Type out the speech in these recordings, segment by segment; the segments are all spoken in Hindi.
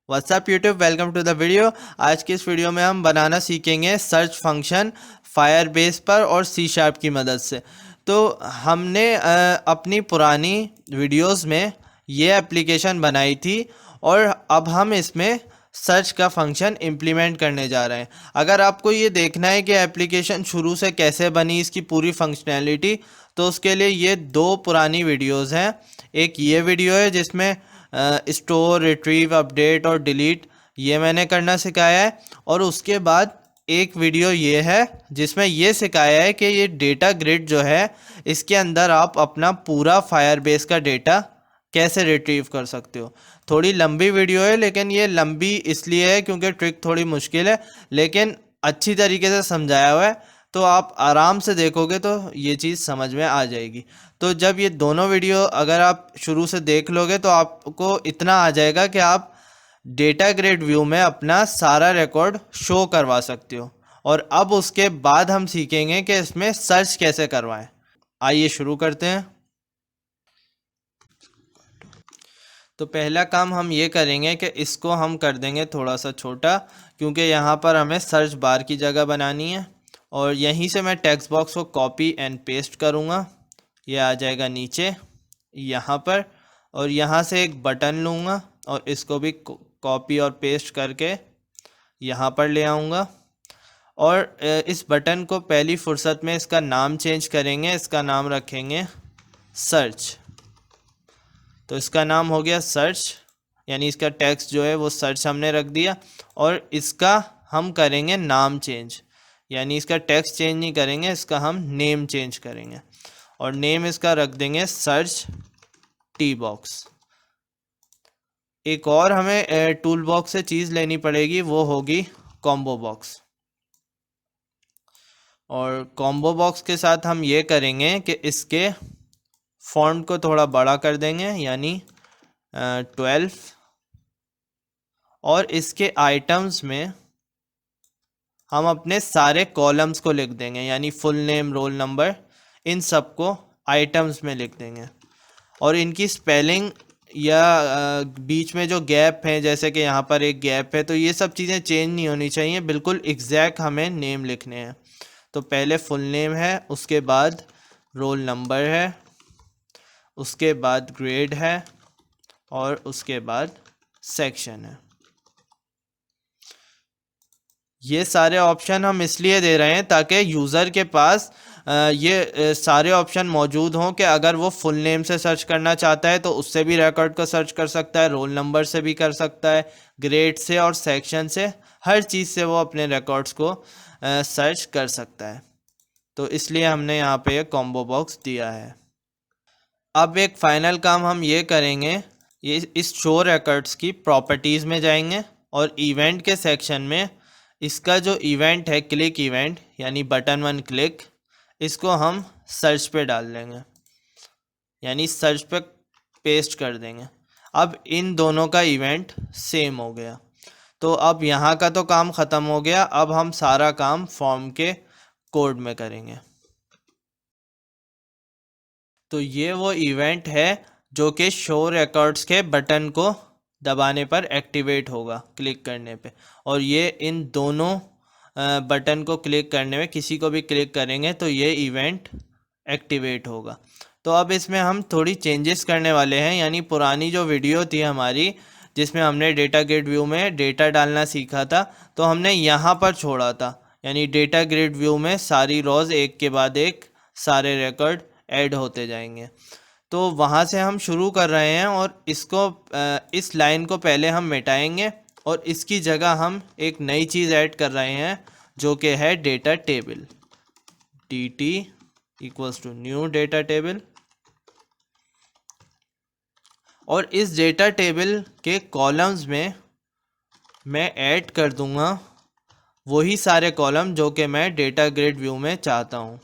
WhatsApp YouTube, welcome to the video. आज की इस वीडियो में हम बनाना सीखेंगे सर्च फंक्शन फायरबेस पर और सी शार्प की मदद से। तो हमने अपनी पुरानी वीडियोस में ये एप्लीकेशन बनाई थी और अब हम इसमें सर्च का फंक्शन इम्प्लीमेंट करने जा रहे हैं। अगर आपको ये देखना है कि एप्लीकेशन शुरू से कैसे बनी, इसकी पूरी फंक्शनैलिटी, तो उसके लिए ये दो पुरानी वीडियोस हैं। एक ये वीडियो है जिसमें स्टोर, रिट्रीव, अपडेट और डिलीट ये मैंने करना सिखाया है, और उसके बाद एक वीडियो ये है जिसमें ये सिखाया है कि ये डेटा ग्रिड जो है, इसके अंदर आप अपना पूरा फायरबेस का डेटा कैसे रिट्रीव कर सकते हो। थोड़ी लंबी वीडियो है, लेकिन ये लंबी इसलिए है क्योंकि ट्रिक थोड़ी मुश्किल है, लेकिन अच्छी तरीके से समझाया हुआ है। तो आप आराम से देखोगे तो ये चीज़ समझ में आ जाएगी। तो जब ये दोनों वीडियो अगर आप शुरू से देख लोगे तो आपको इतना आ जाएगा कि आप डेटा ग्रिड व्यू में अपना सारा रिकॉर्ड शो करवा सकते हो। और अब उसके बाद हम सीखेंगे कि इसमें सर्च कैसे करवाएं। आइए शुरू करते हैं। तो पहला काम हम ये करेंगे कि इसको हम कर देंगे थोड़ा सा छोटा, क्योंकि यहाँ पर हमें सर्च बार की जगह बनानी है। और यहीं से मैं टेक्स्ट बॉक्स को कॉपी एंड पेस्ट करूँगा। ये आ जाएगा नीचे यहाँ पर, और यहाँ से एक बटन लूँगा और इसको भी कॉपी और पेस्ट करके यहाँ पर ले आऊँगा। और इस बटन को पहली फुर्सत में इसका नाम चेंज करेंगे। इसका नाम रखेंगे सर्च। तो इसका नाम हो गया सर्च, यानी इसका टेक्स्ट जो है वो सर्च हमने रख दिया। और इसका हम करेंगे नाम चेंज, यानी इसका टेक्स्ट चेंज नहीं करेंगे, इसका हम नेम चेंज करेंगे। और नेम इसका रख देंगे सर्च टी बॉक्स। एक और हमें टूल बॉक्स से चीज़ लेनी पड़ेगी, वो होगी कॉम्बो बॉक्स। और कॉम्बो बॉक्स के साथ हम ये करेंगे कि इसके फॉन्ट को थोड़ा बड़ा कर देंगे, यानी 12। और इसके आइटम्स में हम अपने सारे कॉलम्स को लिख देंगे, यानी फुल नेम, रोल नंबर, इन सब को आइटम्स में लिख देंगे। और इनकी स्पेलिंग या बीच में जो गैप है, जैसे कि यहाँ पर एक गैप है, तो ये सब चीज़ें चेंज नहीं होनी चाहिए, बिल्कुल एग्जैक्ट हमें नेम लिखने हैं। तो पहले फुल नेम है, उसके बाद रोल नंबर है, उसके बाद ग्रेड है, और उसके बाद सेक्शन है। ये सारे ऑप्शन हम इसलिए दे रहे हैं ताकि यूज़र के पास ये सारे ऑप्शन मौजूद हों कि अगर वो फुल नेम से सर्च करना चाहता है तो उससे भी रिकॉर्ड को सर्च कर सकता है, रोल नंबर से भी कर सकता है, ग्रेड से और सेक्शन से, हर चीज़ से वो अपने रिकॉर्ड्स को सर्च कर सकता है। तो इसलिए हमने यहाँ पे ये कॉम्बो बॉक्स दिया है। अब एक फाइनल काम हम ये करेंगे, ये इस शो रिकॉर्ड्स की प्रॉपर्टीज़ में जाएंगे और इवेंट के सेक्शन में इसका जो इवेंट है, क्लिक इवेंट, यानी बटन वन क्लिक, इसको हम सर्च पे डाल देंगे, यानी सर्च पे पेस्ट कर देंगे। अब इन दोनों का इवेंट सेम हो गया। तो अब यहाँ का तो काम ख़त्म हो गया, अब हम सारा काम फॉर्म के कोड में करेंगे। तो ये वो इवेंट है जो कि शो रिकॉर्ड्स के बटन को दबाने पर एक्टिवेट होगा, क्लिक करने पे। और ये इन दोनों बटन को क्लिक करने में, किसी को भी क्लिक करेंगे तो ये इवेंट एक्टिवेट होगा। तो अब इसमें हम थोड़ी चेंजेस करने वाले हैं, यानी पुरानी जो वीडियो थी हमारी जिसमें हमने डेटा ग्रिड व्यू में डेटा डालना सीखा था, तो हमने यहाँ पर छोड़ा था, यानी डेटा ग्रिड व्यू में सारी रोज़ एक के बाद एक सारे रिकॉर्ड ऐड होते जाएंगे। तो वहाँ से हम शुरू कर रहे हैं और इसको इस लाइन को पहले हम मिटाएंगे और इसकी जगह हम एक नई चीज़ ऐड कर रहे हैं जो कि है data table. dt equals to new data table. और इस डेटा टेबल के कॉलम्स में मैं ऐड कर दूंगा वही सारे कॉलम जो कि मैं डेटा ग्रिड व्यू में चाहता हूँ।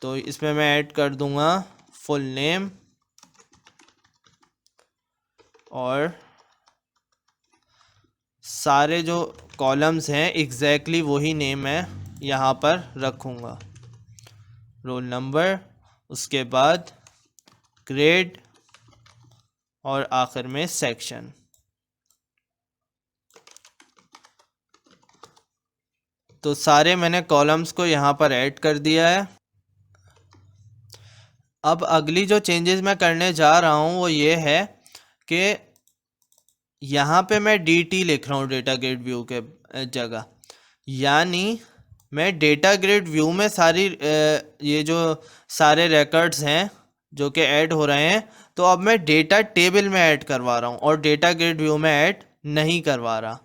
तो इसमें मैं ऐड कर दूंगा फुल नेम और सारे जो कॉलम्स हैं एग्जैक्टली वही नेम मैं यहाँ पर रखूँगा, रोल नंबर, उसके बाद ग्रेड और आखिर में सेक्शन। तो सारे मैंने कॉलम्स को यहाँ पर ऐड कर दिया है। अब अगली जो चेंजेस मैं करने जा रहा हूँ वो ये है कि यहाँ पे मैं dt लिख रहा हूँ डेटा ग्रिड व्यू के जगह, यानी मैं डेटा ग्रिड व्यू में सारी ये जो सारे रिकॉर्ड्स हैं जो कि ऐड हो रहे हैं, तो अब मैं डेटा टेबल में ऐड करवा रहा हूँ और डेटा ग्रिड व्यू में ऐड नहीं करवा रहा,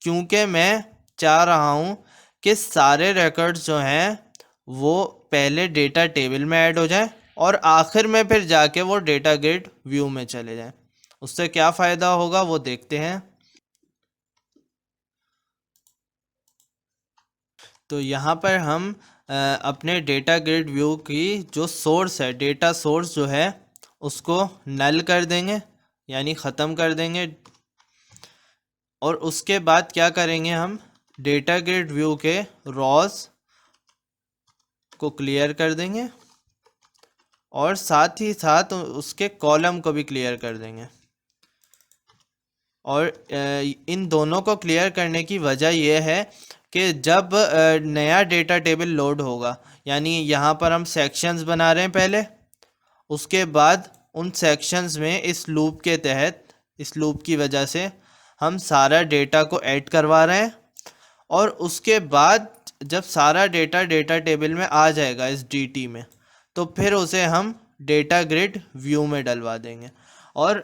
क्योंकि मैं चाह रहा हूँ कि सारे रिकॉर्ड्स जो हैं वो पहले डेटा टेबल में ऐड हो जाएं और आखिर में फिर जाके वो डेटा ग्रिड व्यू में चले जाएं। उससे क्या फ़ायदा होगा वो देखते हैं। तो यहाँ पर हम अपने डेटा ग्रिड व्यू की जो सोर्स है, डेटा सोर्स जो है, उसको नल कर देंगे, यानी ख़त्म कर देंगे। और उसके बाद क्या करेंगे, हम डेटा ग्रिड व्यू के रॉज को क्लियर कर देंगे और साथ ही साथ उसके कॉलम को भी क्लियर कर देंगे। और इन दोनों को क्लियर करने की वजह यह है कि जब नया डेटा टेबल लोड होगा, यानी यहाँ पर हम सेक्शंस बना रहे हैं पहले, उसके बाद उन सेक्शंस में इस लूप के तहत, इस लूप की वजह से हम सारा डेटा को ऐड करवा रहे हैं। और उसके बाद जब सारा डेटा डेटा टेबल में आ जाएगा इस dt में, तो फिर उसे हम डेटा ग्रिड व्यू में डलवा देंगे और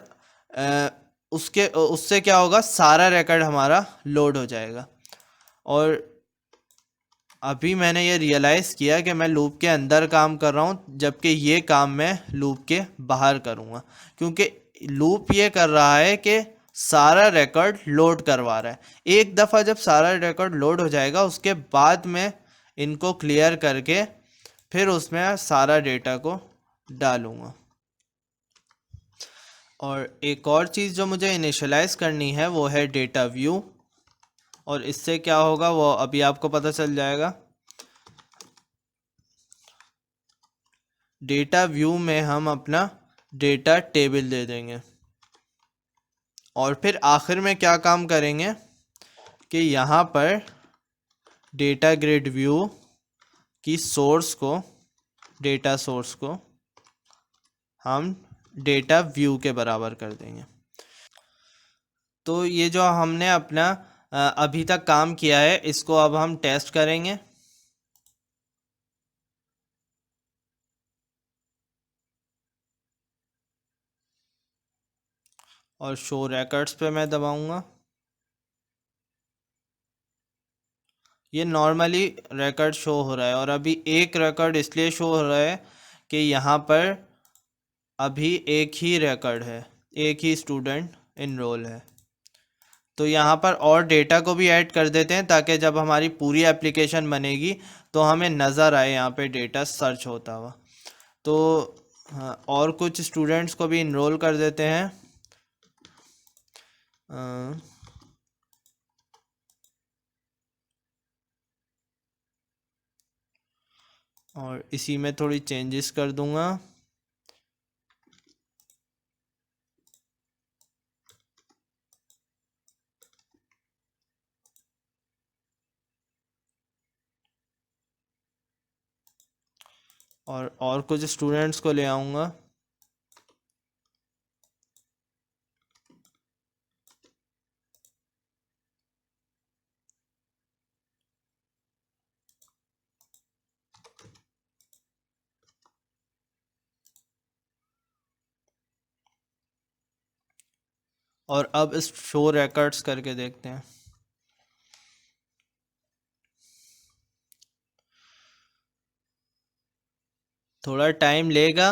उससे क्या होगा, सारा रिकॉर्ड हमारा लोड हो जाएगा। और अभी मैंने ये रियलाइज़ किया कि मैं लूप के अंदर काम कर रहा हूँ, जबकि ये काम मैं लूप के बाहर करूँगा, क्योंकि लूप ये कर रहा है कि सारा रिकॉर्ड लोड करवा रहा है। एक दफ़ा जब सारा रिकॉर्ड लोड हो जाएगा, उसके बाद मैं इनको क्लियर करके फिर उसमें सारा डेटा को डालूँगा। और एक और चीज़ जो मुझे इनिशियलाइज़ करनी है वो है डेटा व्यू, और इससे क्या होगा वो अभी आपको पता चल जाएगा। डेटा व्यू में हम अपना डेटा टेबल दे देंगे और फिर आखिर में क्या काम करेंगे कि यहाँ पर डेटा ग्रिड व्यू की सोर्स को, डेटा सोर्स को हम डेटा व्यू के बराबर कर देंगे। तो ये जो हमने अपना अभी तक काम किया है, इसको अब हम टेस्ट करेंगे। और शो रिकॉर्ड्स पे मैं दबाऊंगा। ये नॉर्मली रिकॉर्ड शो हो रहा है, और अभी एक रिकॉर्ड इसलिए शो हो रहा है कि यहाँ पर अभी एक ही रिकॉर्ड है, एक ही स्टूडेंट इनरोल है। तो यहाँ पर और डेटा को भी ऐड कर देते हैं ताकि जब हमारी पूरी एप्लीकेशन बनेगी तो हमें नज़र आए यहाँ पे डेटा सर्च होता हुआ। तो हाँ, और कुछ स्टूडेंट्स को भी इनरोल कर देते हैं। और इसी में थोड़ी चेंजेस कर दूंगा। और कुछ स्टूडेंट्स को ले आऊँगा। और अब इस शो रिकॉर्ड्स करके देखते हैं। थोड़ा टाइम लेगा,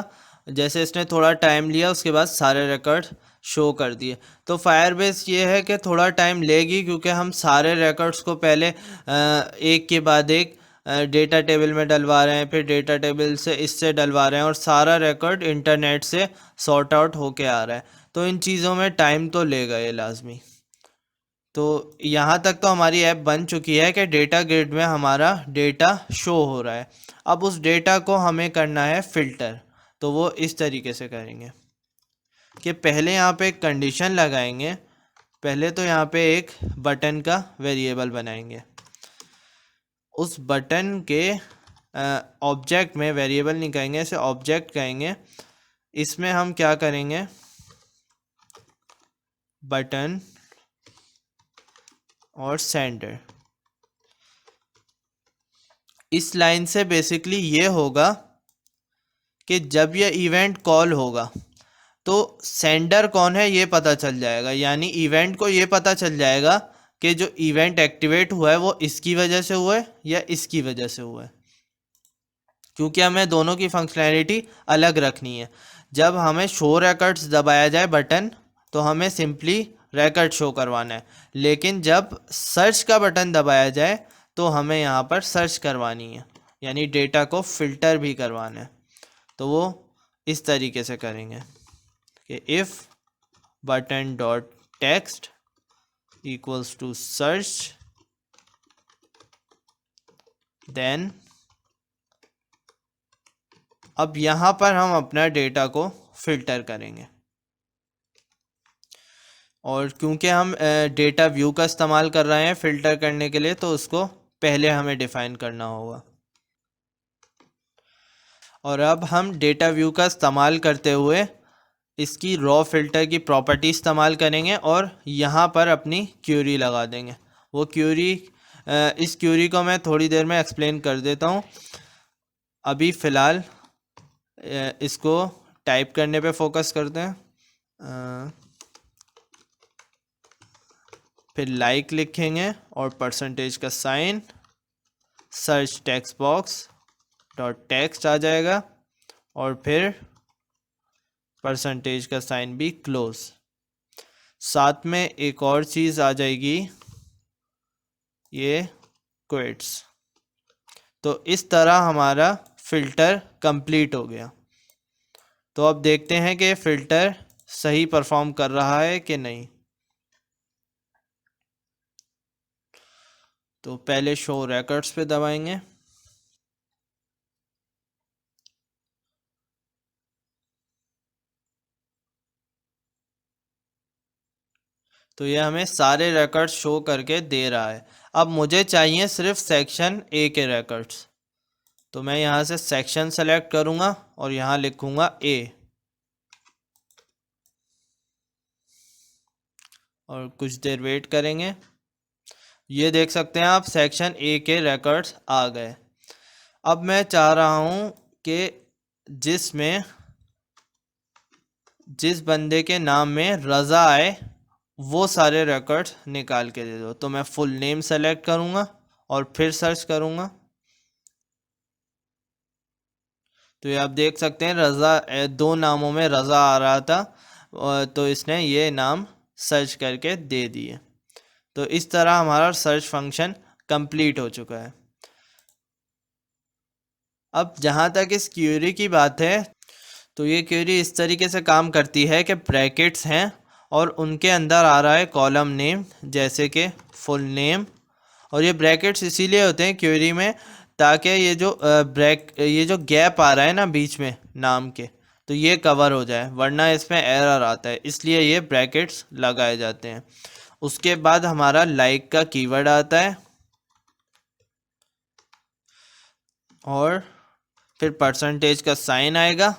जैसे इसने थोड़ा टाइम लिया उसके बाद सारे रिकॉर्ड शो कर दिए। तो फायरबेस ये है कि थोड़ा टाइम लेगी, क्योंकि हम सारे रिकॉर्ड्स को पहले एक के बाद एक डेटा टेबल में डलवा रहे हैं, फिर डेटा टेबल से इससे डलवा रहे हैं, और सारा रिकॉर्ड इंटरनेट से सॉर्ट आउट होके आ रहा है। तो इन चीज़ों में टाइम तो लेगा ये लाजमी। तो यहाँ तक तो हमारी ऐप बन चुकी है कि डेटा ग्रिड में हमारा डेटा शो हो रहा है। अब उस डेटा को हमें करना है फ़िल्टर। तो वो इस तरीके से करेंगे कि पहले यहाँ पे एक कंडीशन लगाएंगे। पहले तो यहाँ पे एक बटन का वेरिएबल बनाएंगे। उस बटन के ऑब्जेक्ट में, वेरिएबल नहीं कहेंगे इसे, ऑब्जेक्ट कहेंगे, इसमें हम क्या करेंगे, बटन और सेंडर। इस लाइन से बेसिकली ये होगा कि जब ये इवेंट कॉल होगा तो सेंडर कौन है ये पता चल जाएगा, यानी इवेंट को ये पता चल जाएगा कि जो इवेंट एक्टिवेट हुआ है वो इसकी वजह से हुआ है या इसकी वजह से हुआ है, क्योंकि हमें दोनों की फंक्शनैलिटी अलग रखनी है। जब हमें शो रिकॉर्ड्स दबाया जाए बटन तो हमें सिंपली रिकॉर्ड शो करवाना है, लेकिन जब सर्च का बटन दबाया जाए तो हमें यहाँ पर सर्च करवानी है, यानी डेटा को फिल्टर भी करवाना है। तो वो इस तरीके से करेंगे कि if button dot text equals to search, then अब यहाँ पर हम अपना डेटा को फिल्टर करेंगे, और क्योंकि हम डेटा व्यू का इस्तेमाल कर रहे हैं फ़िल्टर करने के लिए तो उसको पहले हमें डिफ़ाइन करना होगा। और अब हम डेटा व्यू का इस्तेमाल करते हुए इसकी रॉ फिल्टर की प्रॉपर्टी इस्तेमाल करेंगे और यहाँ पर अपनी क्यूरी लगा देंगे। वो क्यूरी, इस क्यूरी को मैं थोड़ी देर में एक्सप्लेन कर देता हूँ। अभी फ़िलहाल इसको टाइप करने पे फोकस करते हैं। फिर लाइक लिखेंगे और परसेंटेज का sign, search text box dot text आ जाएगा, और फिर परसेंटेज का साइन भी क्लोज। साथ में एक और चीज़ आ जाएगी, ये क्विट्स। तो इस तरह हमारा फ़िल्टर कंप्लीट हो गया। तो अब देखते हैं कि फ़िल्टर सही परफॉर्म कर रहा है कि नहीं। तो पहले शो रिकॉर्ड्स पे दबाएंगे, तो ये हमें सारे रिकॉर्ड्स शो करके दे रहा है। अब मुझे चाहिए सिर्फ सेक्शन ए के रिकॉर्ड्स, तो मैं यहाँ से सेक्शन सेलेक्ट करूँगा और यहाँ लिखूँगा ए, और कुछ देर वेट करेंगे। ये देख सकते हैं आप, सेक्शन ए के रिकॉर्ड्स आ गए। अब मैं चाह रहा हूँ कि जिस बंदे के नाम में रज़ा आए वो सारे रिकॉर्ड्स निकाल के दे दो। तो मैं फुल नेम सेलेक्ट करूँगा और फिर सर्च करूँगा। तो ये आप देख सकते हैं रज़ा, दो नामों में रज़ा आ रहा था, तो इसने ये नाम सर्च करके दे दिए। तो इस तरह हमारा सर्च फंक्शन कंप्लीट हो चुका है। अब जहाँ तक इस क्वेरी की बात है, तो ये क्वेरी इस तरीके से काम करती है कि ब्रैकेट्स हैं और उनके अंदर आ रहा है कॉलम नेम, जैसे कि फुल नेम। और ये ब्रैकेट्स इसीलिए होते हैं क्वेरी में ताकि ये जो गैप आ रहा है ना बीच में नाम के, तो ये कवर हो जाए, वरना इसमें एरर आता है, इसलिए ये ब्रैकेट्स लगाए जाते हैं। उसके बाद हमारा लाइक का कीवर्ड आता है, और फिर परसेंटेज का साइन आएगा,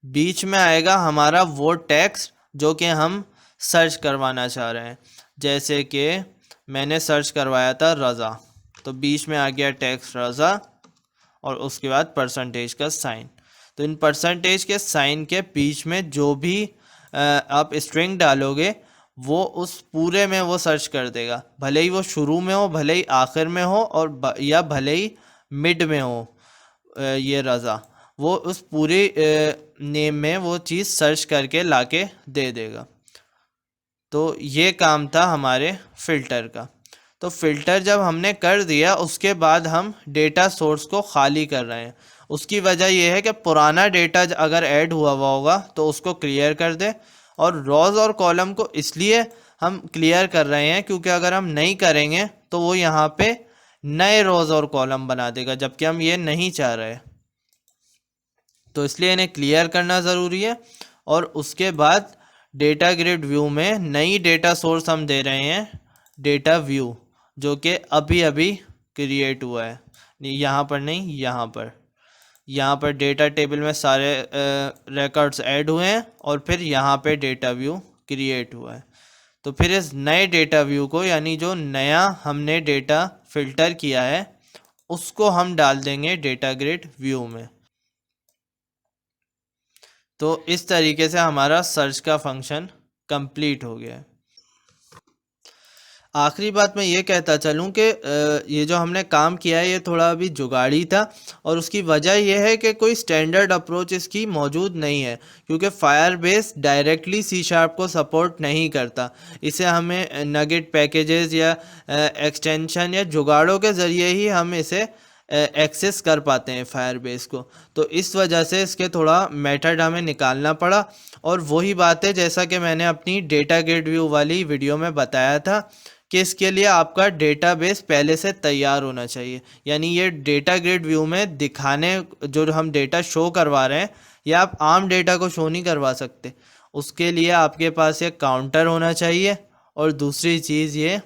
बीच में आएगा हमारा वो टेक्स्ट जो कि हम सर्च करवाना चाह रहे हैं। जैसे कि मैंने सर्च करवाया था रज़ा, तो बीच में आ गया टेक्स्ट रज़ा और उसके बाद परसेंटेज का साइन। तो इन परसेंटेज के साइन के बीच में जो भी आप स्ट्रिंग डालोगे वो उस पूरे में वो सर्च कर देगा, भले ही वो शुरू में हो, भले ही आखिर में हो, और या भले ही मिड में हो। ये रज़ा वो उस पूरे नेम में वो चीज़ सर्च करके लाके दे देगा। तो ये काम था हमारे फ़िल्टर का। तो फ़िल्टर जब हमने कर दिया उसके बाद हम डेटा सोर्स को ख़ाली कर रहे हैं। उसकी वजह यह है कि पुराना डेटा अगर ऐड हुआ होगा तो उसको क्लियर कर दे, और रोज़ और कॉलम को इसलिए हम क्लियर कर रहे हैं क्योंकि अगर हम नहीं करेंगे तो वो यहाँ पे नए रोज़ और कॉलम बना देगा, जबकि हम ये नहीं चाह रहे। तो इसलिए इन्हें क्लियर करना ज़रूरी है। और उसके बाद डेटा ग्रिड व्यू में नई डेटा सोर्स हम दे रहे हैं, डेटा व्यू, जो कि अभी अभी क्रिएट हुआ है, यहाँ पर नहीं, यहाँ पर डेटा टेबल में सारे रिकॉर्ड्स ऐड हुए हैं और फिर यहाँ पे डेटा व्यू क्रिएट हुआ है। तो फिर इस नए डेटा व्यू को, यानी जो नया हमने डेटा फिल्टर किया है, उसको हम डाल देंगे डेटा ग्रिड व्यू में। तो इस तरीके से हमारा सर्च का फंक्शन कंप्लीट हो गया है। आखिरी बात मैं ये कहता चलूँ कि ये जो हमने काम किया है ये थोड़ा अभी जुगाड़ी था, और उसकी वजह यह है कि कोई स्टैंडर्ड अप्रोच इसकी मौजूद नहीं है, क्योंकि फायरबेस डायरेक्टली सी शार्प को सपोर्ट नहीं करता। इसे हमें नगेट पैकेजेस या एक्सटेंशन या जुगाड़ों के ज़रिए ही हम इसे एक्सेस कर पाते हैं फायरबेस को। तो इस वजह से इसके थोड़ा मेथड हमें निकालना पड़ा, और वही बात है जैसा कि मैंने अपनी डेटा ग्रिड व्यू वाली वीडियो में बताया था कि इसके लिए आपका डेटाबेस पहले से तैयार होना चाहिए। यानी ये डेटा ग्रिड व्यू में दिखाने जो हम डेटा शो करवा रहे हैं, या आप आम डेटा को शो नहीं करवा सकते, उसके लिए आपके पास एक काउंटर होना चाहिए, और दूसरी चीज़ ये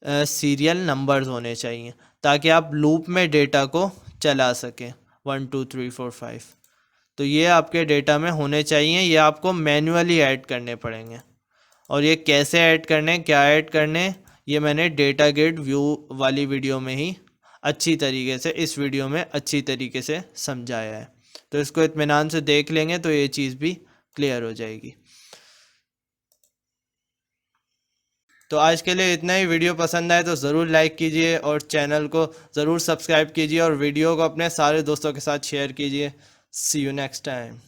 सीरियल नंबर्स होने चाहिए, ताकि आप लूप में डेटा को चला सकें 1 2 3 4 5। तो ये आपके डेटा में होने चाहिए, ये आपको मैन्युअली ऐड करने पड़ेंगे। और ये कैसे ऐड करने, क्या ऐड करने, ये मैंने डेटा ग्रिड व्यू वाली वीडियो में ही अच्छी तरीके से, इस वीडियो में अच्छी तरीके से समझाया है। तो इसको इत्मीनान से देख लेंगे तो ये चीज़ भी क्लियर हो जाएगी। तो आज के लिए इतना ही। वीडियो पसंद आए तो ज़रूर लाइक कीजिए और चैनल को ज़रूर सब्सक्राइब कीजिए, और वीडियो को अपने सारे दोस्तों के साथ शेयर कीजिए। सी यू नेक्स्ट टाइम।